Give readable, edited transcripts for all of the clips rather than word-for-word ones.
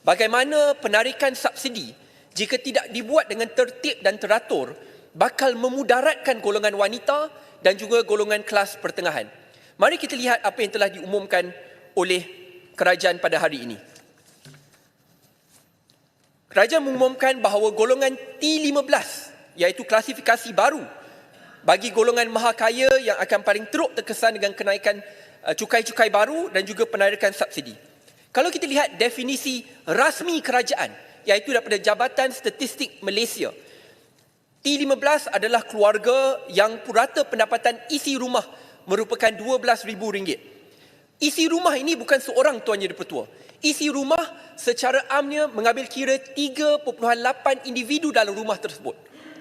bagaimana penarikan subsidi jika tidak dibuat dengan tertib dan teratur bakal memudaratkan golongan wanita dan juga golongan kelas pertengahan. Mari kita lihat apa yang telah diumumkan oleh kerajaan pada hari ini. Kerajaan mengumumkan bahawa golongan T15, iaitu klasifikasi baru bagi golongan maha kaya yang akan paling teruk terkesan dengan kenaikan cukai-cukai baru dan juga penarikan subsidi. Kalau kita lihat definisi rasmi kerajaan, iaitu daripada Jabatan Statistik Malaysia, T15 adalah keluarga yang purata pendapatan isi rumah merupakan RM12,000. Isi rumah ini bukan seorang Tuan Yang di-Pertua. Isi rumah secara amnya mengambil kira 3.8 individu dalam rumah tersebut.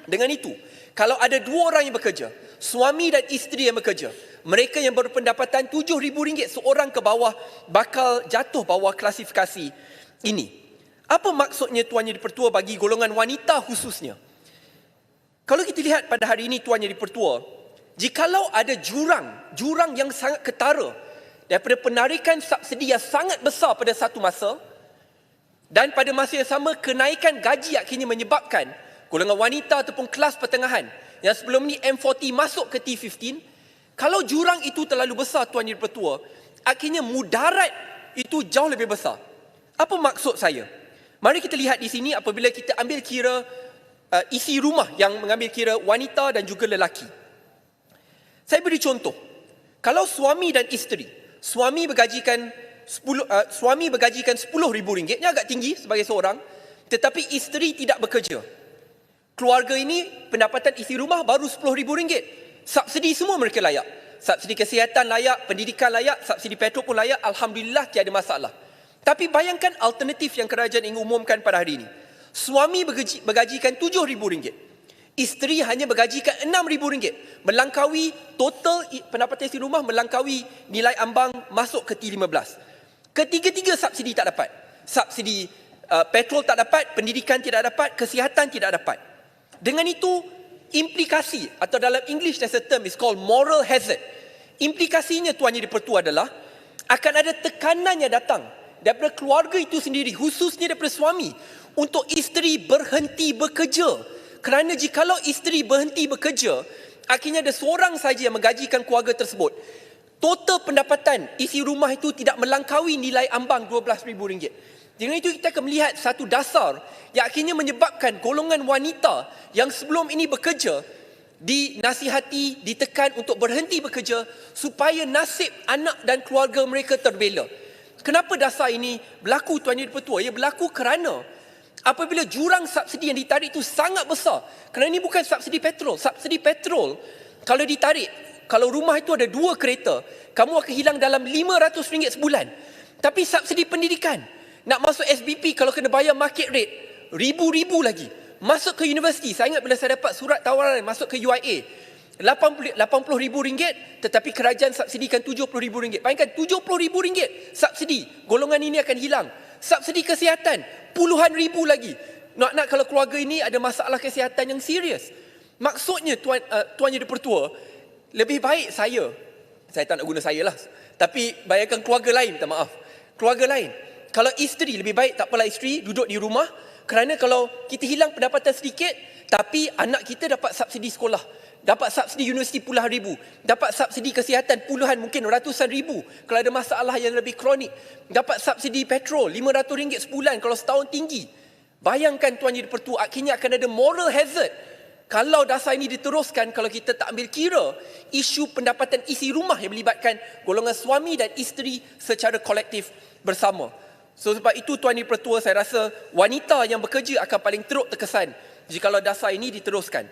Dengan itu, kalau ada dua orang yang bekerja, suami dan isteri yang bekerja, mereka yang berpendapatan RM7,000 seorang ke bawah bakal jatuh bawah klasifikasi ini. Apa maksudnya Tuan Yang di-Pertua bagi golongan wanita khususnya? Kalau kita lihat pada hari ini Tuan Yang di-Pertua, jikalau ada jurang yang sangat ketara daripada penarikan subsidi yang sangat besar pada satu masa dan pada masa yang sama kenaikan gaji akhirnya menyebabkan golongan wanita ataupun kelas pertengahan yang sebelum ni M40 masuk ke T15, kalau jurang itu terlalu besar Tuan Yang di-Pertua, akhirnya mudarat itu jauh lebih besar. Apa maksud saya? Mari kita lihat di sini apabila kita ambil kira isi rumah yang mengambil kira wanita dan juga lelaki. Saya beri contoh. Kalau suami dan isteri, suami bergajikan RM10,000, ini agak tinggi sebagai seorang, tetapi isteri tidak bekerja. Keluarga ini pendapatan isi rumah baru RM10,000. Subsidi semua mereka layak. Subsidi kesihatan layak, pendidikan layak, subsidi petrol pun layak. Alhamdulillah tiada masalah. Tapi bayangkan alternatif yang kerajaan ingin umumkan pada hari ini. Suami bergajikan RM7,000. Isteri hanya bergajikan RM6,000. Melangkaui total pendapatan isi rumah, melangkaui nilai ambang masuk ke T15. Ketiga-tiga subsidi tak dapat. Subsidi petrol tak dapat, pendidikan tidak dapat, kesihatan tidak dapat. Dengan itu, implikasi atau dalam English there's a term is called moral hazard. Implikasinya Tuan Yang di-Pertua adalah akan ada tekanan yang datang daripada keluarga itu sendiri, khususnya daripada suami, untuk isteri berhenti bekerja. Kerana jikalau isteri berhenti bekerja, akhirnya ada seorang saja yang menggajikan keluarga tersebut. Total pendapatan isi rumah itu tidak melangkaui nilai ambang RM12,000. Dengan itu kita akan melihat satu dasar yang akhirnya menyebabkan golongan wanita yang sebelum ini bekerja dinasihati, ditekan untuk berhenti bekerja supaya nasib anak dan keluarga mereka terbela. Kenapa dasar ini berlaku Tuan Yang di-Pertua? Ia berlaku kerana apabila jurang subsidi yang ditarik itu sangat besar. Kerana ini bukan subsidi petrol. Subsidi petrol kalau ditarik, kalau rumah itu ada 2 kereta, kamu akan hilang dalam RM500 sebulan. Tapi subsidi pendidikan, nak masuk SBP kalau kena bayar market rate, ribu-ribu lagi. Masuk ke universiti, saya ingat bila saya dapat surat tawaran masuk ke UIA, RM80,000, tetapi kerajaan subsidikan RM70,000. Bayangkan RM70,000 subsidi, golongan ini akan hilang. Subsidi kesihatan, puluhan ribu lagi. Nak kalau keluarga ini ada masalah kesihatan yang serius. Maksudnya Tuan Yang di-Pertua, lebih baik saya tak nak guna saya lah, tapi bayangkan keluarga lain, minta maaf, keluarga lain. Kalau isteri, lebih baik tak apalah isteri duduk di rumah, kerana kalau kita hilang pendapatan sedikit, tapi anak kita dapat subsidi sekolah, dapat subsidi universiti puluhan ribu, dapat subsidi kesihatan puluhan, mungkin ratusan ribu kalau ada masalah yang lebih kronik, dapat subsidi petrol RM500 sebulan kalau setahun tinggi. Bayangkan Tuan Yang di-Pertua, akhirnya akan ada moral hazard kalau dasar ini diteruskan, kalau kita tak ambil kira isu pendapatan isi rumah yang melibatkan golongan suami dan isteri secara kolektif bersama. So sebab itu Tuan Yang di-Pertua, saya rasa wanita yang bekerja akan paling teruk terkesan jikalau dasar ini diteruskan.